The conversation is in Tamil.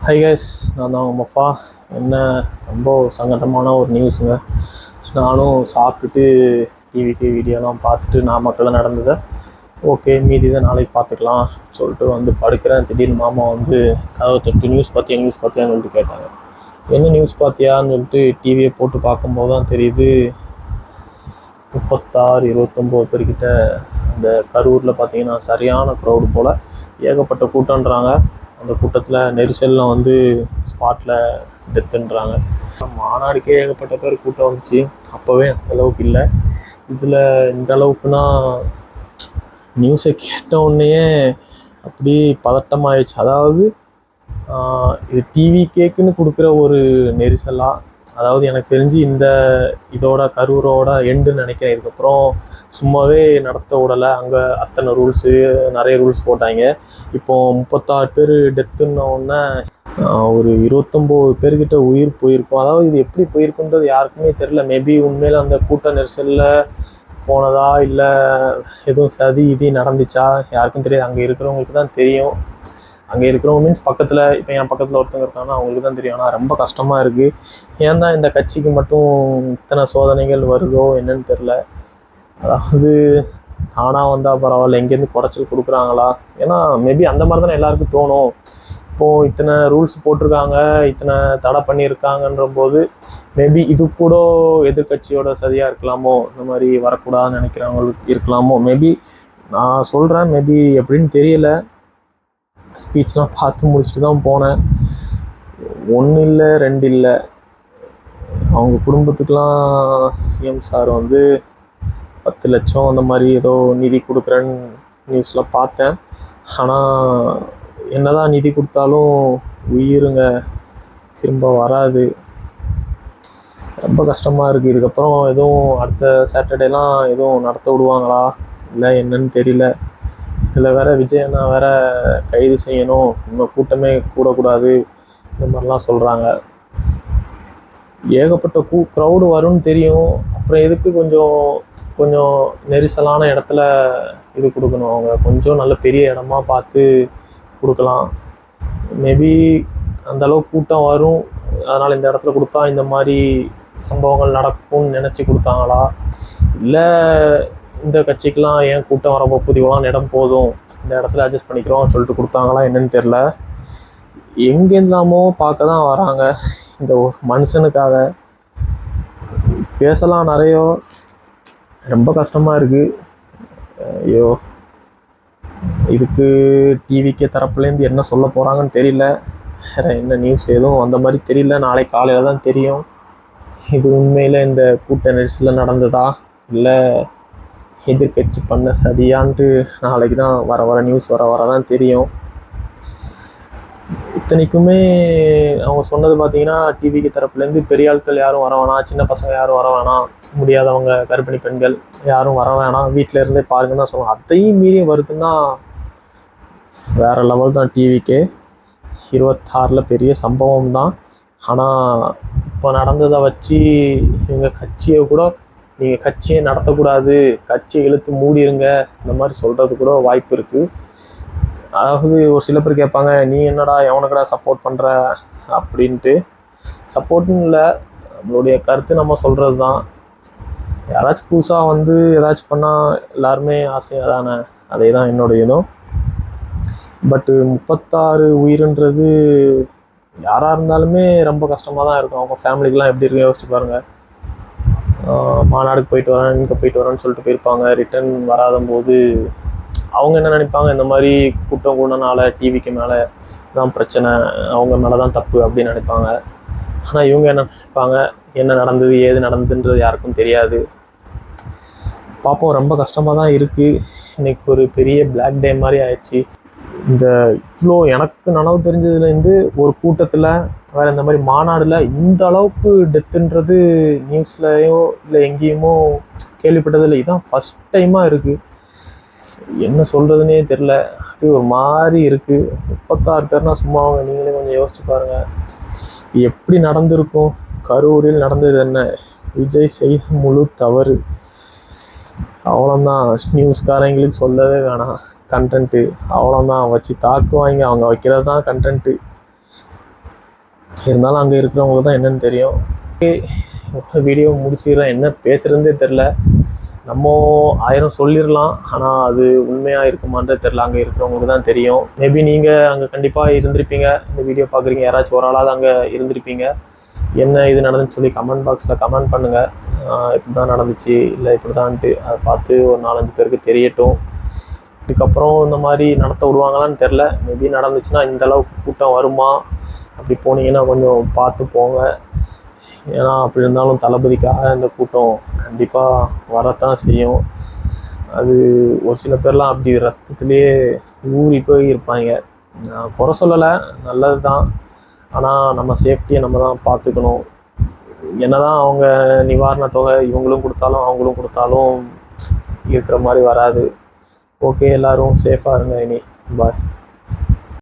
ஹை கைஸ், நான் தான் உங்கள் மஃபா. என்ன ரொம்ப சங்கடமான ஒரு நியூஸுங்க. நானும் சாப்பிட்டுட்டு டிவிக்கு வீடியோலாம் பார்த்துட்டு நாமக்கல்ல நடந்ததை ஓகே மீதி தான் நாளைக்கு பார்த்துக்கலாம் சொல்லிட்டு வந்து படுக்கிறேன். திடீர்னு மாமா வந்து கதவை தட்டி நியூஸ் பார்த்தியான்னு சொல்லிட்டு கேட்டாங்க. என்ன நியூஸ் பார்த்தியான்னு சொல்லிட்டு டிவியை போட்டு பார்க்கும்போது தான் தெரியுது 36-29 பேர்கிட்ட அந்த கரூரில் பார்த்தீங்கன்னா சரியான க்ரௌடு போல் ஏகப்பட்ட கூட்டன்றாங்க. அந்த கூட்டத்தில் நெரிசலில் வந்து ஸ்பாட்டில் டெத்துன்றாங்க. மாநாடுக்கே ஏகப்பட்ட பேர் கூட்டம் வந்துச்சு. அப்போவே அந்தளவுக்கு இல்லை, இதில் இந்த அளவுக்குன்னா நியூஸை கேட்ட உடனே அப்படி பதட்டமாகிடுச்சு. அதாவது இது டிவி கேக்குன்னு கொடுக்குற ஒரு நெரிசலாக, அதாவது எனக்கு தெரிஞ்சு இதோட கரூரோட எண்டுன்னு நினைக்கிறேன். இதுக்கப்புறம் சும்மாவே நடத்த விடலை. அங்கே அத்தனை ரூல்ஸு, நிறைய ரூல்ஸ் போட்டாங்க. இப்போது 36 பேர் டெத்துன்னொன்னே ஒரு 29 பேர்கிட்ட உயிர் போயிருக்கும். அதாவது இது எப்படி போயிருக்குன்றது யாருக்குமே தெரில. மேபி உண்மையில் அந்த கூட்ட நெரிசலில் போனதா இல்லை எதுவும் சதி நடந்துச்சா யாருக்கும் தெரியாது. அங்கே இருக்கிறவங்களுக்கு தான் தெரியும். அங்கே இருக்கிறவங்க மீன்ஸ் பக்கத்தில், இப்போ என் பக்கத்தில் ஒருத்தங்க இருக்காங்கன்னா அவங்களுக்கு தான் தெரியும். ஆனால் ரொம்ப கஷ்டமாக இருக்குது. ஏன் தான் இந்த கட்சிக்கு மட்டும் இத்தனை சோதனைகள் வருதோ என்னன்னு தெரில. அதாவது தானாக வந்தால் பரவாயில்ல, எங்கேருந்து குறைச்சல் கொடுக்குறாங்களா? ஏன்னா மேபி அந்த மாதிரி தானே எல்லாருக்கும் தோணும். இப்போது இத்தனை ரூல்ஸ் போட்டிருக்காங்க, இத்தனை தடை பண்ணியிருக்காங்கன்ற போது மேபி இது கூட எதிர்கட்சியோட சரியாக இருக்கலாமோ, இந்த மாதிரி வரக்கூடாதுன்னு நினைக்கிறவங்களுக்கு இருக்கலாமோ. மேபி நான் சொல்கிறேன், மேபி எப்படின்னு தெரியல. ஸ்பீச்லாம் பார்த்து முடிச்சுட்டு தான் போனேன். 1 இல்லை 2 இல்லை, அவங்க குடும்பத்துக்கெலாம் சிஎம் சார் வந்து 10 லட்சம் அந்த மாதிரி ஏதோ நிதி கொடுக்குறேன்னு நியூஸில் பார்த்தேன். ஆனால் என்னதான் நிதி கொடுத்தாலும் உயிருங்க திரும்ப வராது. ரொம்ப கஷ்டமாக இருக்குது. இதுக்கப்புறம் எதுவும் அடுத்த சாட்டர்டேலாம் எதுவும் நடத்த விடுவாங்களா இல்லை என்னன்னு தெரியல. இதில் வேறு விஜய் அண்ணா வேறு கைது செய்யணும், இன்னும் கூட்டமே கூடக்கூடாது, இந்த மாதிரிலாம் சொல்கிறாங்க. ஏகப்பட்ட க்ரௌடு வரும்னு தெரியும். அப்புறம் எதுக்கு கொஞ்சம் நெரிசலான இடத்துல இது கொடுக்கணும்? அவங்க கொஞ்சம் நல்ல பெரிய இடமா பார்த்து கொடுக்கலாம். மேபி அந்தளவுக்கு கூட்டம் வரும், அதனால் இந்த இடத்துல கொடுத்தா இந்த மாதிரி சம்பவங்கள் நடக்கும்னு நினச்சி கொடுத்தாங்களா? இல்லை இந்த கட்சிக்கெலாம் ஏன் கூட்டம் வரப்போ புதிவான இடம் போதும், இந்த இடத்துல அட்ஜஸ்ட் பண்ணிக்கிறோம் சொல்லிட்டு கொடுத்தாங்களா என்னன்னு தெரில. எங்கேருந்தாமோ பார்க்க தான் வராங்க இந்த ஒரு மனுஷனுக்காக. பேசலாம் நிறைய, ரொம்ப கஷ்டமாக இருக்குது. ஐயோ, இதுக்கு டிவிக்கே தரப்புலேருந்து என்ன சொல்ல போகிறாங்கன்னு தெரியல. வேறு என்ன நியூஸ் எதுவும் அந்த மாதிரி தெரியல. நாளைக்கு காலையில் தான் தெரியும் இது உண்மையில் இந்த கூட்ட நெரிசலில் நடந்ததா இல்லை எதிர்கட்சி பண்ண சதியான்ட்டு. நாளைக்கு தான் வர நியூஸ் வர தான் தெரியும். இத்தனைக்குமே அவங்க சொன்னது பார்த்தீங்கன்னா டிவிக்கு தரப்புலேருந்து பெரிய ஆட்கள் யாரும் வர வேணாம், சின்ன பசங்க யாரும் வர வேணாம், முடியாதவங்க, கர்ப்பிணி பெண்கள் யாரும் வர வேணாம், வீட்டில் இருந்தே பாருங்கன்னு தான் சொல்லுவாங்க. அதையும் மீறி வருதுன்னா வேறு லெவல் தான். டிவிக்கே 26 பெரிய சம்பவம் தான். ஆனால் இப்போ நடந்ததை வச்சு இவங்க கட்சியை கூட நீங்கள் கட்சியை நடத்தக்கூடாது, கட்சியை இழுத்து மூடிடுங்க, இந்த மாதிரி சொல்கிறது கூட வாய்ப்பு இருக்குது. அதாவது ஒரு சில பேர் கேட்பாங்க, நீ என்னடா எவனுக்கடா சப்போர்ட் பண்ணுற அப்படின்ட்டு. சப்போர்ட்னு இல்லை, நம்மளுடைய கருத்து நம்ம சொல்கிறது தான். யாராச்சும் புதுசாக வந்து ஏதாச்சும் பண்ணால் எல்லாருமே ஆசையாக தானே, அதே தான் என்னோடய இதுவும். பட்டு 36 உயிருன்றது யாராக இருந்தாலுமே ரொம்ப கஷ்டமாக தான் இருக்கும். அவங்க ஃபேமிலிக்கெலாம் எப்படி இருக்கு யோசிச்சு பாருங்கள். மாநாடுக்கு போயிட்டு வரேன், இங்கே போயிட்டு வரேன்னு சொல்லிட்டு போயிருப்பாங்க. ரிட்டன் வராத போது அவங்க என்ன நினைப்பாங்க, இந்த மாதிரி கூட்டம் கூடனால டிவிக்கு மேலே தான் பிரச்சனை, அவங்க மேலே தான் தப்பு அப்படின்னு நினைப்பாங்க. ஆனால் இவங்க என்ன நினைப்பாங்க, என்ன நடந்தது ஏது நடந்ததுன்றது யாருக்கும் தெரியாது. பார்ப்போம், ரொம்ப கஷ்டமாக தான் இருக்குது. இன்றைக்கி ஒரு பெரிய பிளாக் டே மாதிரி ஆயிடுச்சு. இந்த இவ்வளோ எனக்கு நனவு தெரிஞ்சதுலேருந்து ஒரு கூட்டத்தில் வேறு இந்த மாதிரி மாநாடில் இந்த அளவுக்கு டெத்துன்றது நியூஸ்லையோ இல்லை எங்கேயுமோ கேள்விப்பட்டதில்லை. இதுதான் ஃபஸ்ட் டைமாக இருக்குது. என்ன சொல்கிறதுனே தெரில, அப்படி ஒரு மாதிரி இருக்குது. 36 பேர்னால் சும்மா அவங்க நீங்களே கொஞ்சம் யோசிச்சு பாருங்கள் எப்படி நடந்திருக்கும். கரூரில் நடந்தது என்ன, விஜய் செய்த முழு தவறு, அவ்வளோதான். நியூஸ்காரங்களுக்கு சொல்லவே வேணாம். கண்டென்ட்டு அவ்வளோதான், வச்சு தாக்குவாங்க. அவங்க வைக்கிறது தான் கண்டென்ட்டு. இருந்தாலும் அங்கே இருக்கிறவங்களுக்கு தான் என்னென்னு தெரியும். வீடியோ முடிச்சுக்கிறேன். என்ன பேசுகிறதே தெரில. நம்ம 1000 சொல்லிடலாம், ஆனால் அது உண்மையாக இருக்குமான்றே தெரில. அங்கே இருக்கிறவங்களுக்கு தான் தெரியும். மேபி நீங்கள் அங்கே கண்டிப்பாக இருந்திருப்பீங்க. இந்த வீடியோ பார்க்குறீங்க, யாராச்சும் ஒரு ஆளாவது அங்கே இருந்திருப்பீங்க. என்ன இது நடந்துன்னு சொல்லி கமெண்ட் பாக்ஸில் கமெண்ட் பண்ணுங்கள். இப்படி தான் நடந்துச்சு, இல்லை இப்படி தான்ட்டு அதை பார்த்து ஒரு 4-5 பேருக்கு தெரியட்டும். இதுக்கப்புறம் இந்த மாதிரி நடத்த விடுவாங்களான்னு தெரில. மேபி நடந்துச்சுன்னா இந்தளவுக்கு கூட்டம் வருமா? அப்படி போனீங்கன்னா கொஞ்சம் பார்த்து போங்க. ஏன்னா அப்படி இருந்தாலும் தளபதிக்காக இந்த கூட்டம் கண்டிப்பாக வரத்தான் செய்யும். அது ஒரு சில பேர்லாம் அப்படி ரத்தத்துலேயே ஊறி போய் இருப்பாங்க. நான் குறை சொல்லலை, நல்லது தான். ஆனால் நம்ம சேஃப்டியை நம்ம தான் பார்த்துக்கணும். என்ன தான் அவங்க நிவாரண தொகை இவங்களும் கொடுத்தாலும் அவங்களும் கொடுத்தாலும் இருக்கிற மாதிரி வராது. ஓகே, எல்லோரும் சேஃபாக இருங்க. இனி பாய்.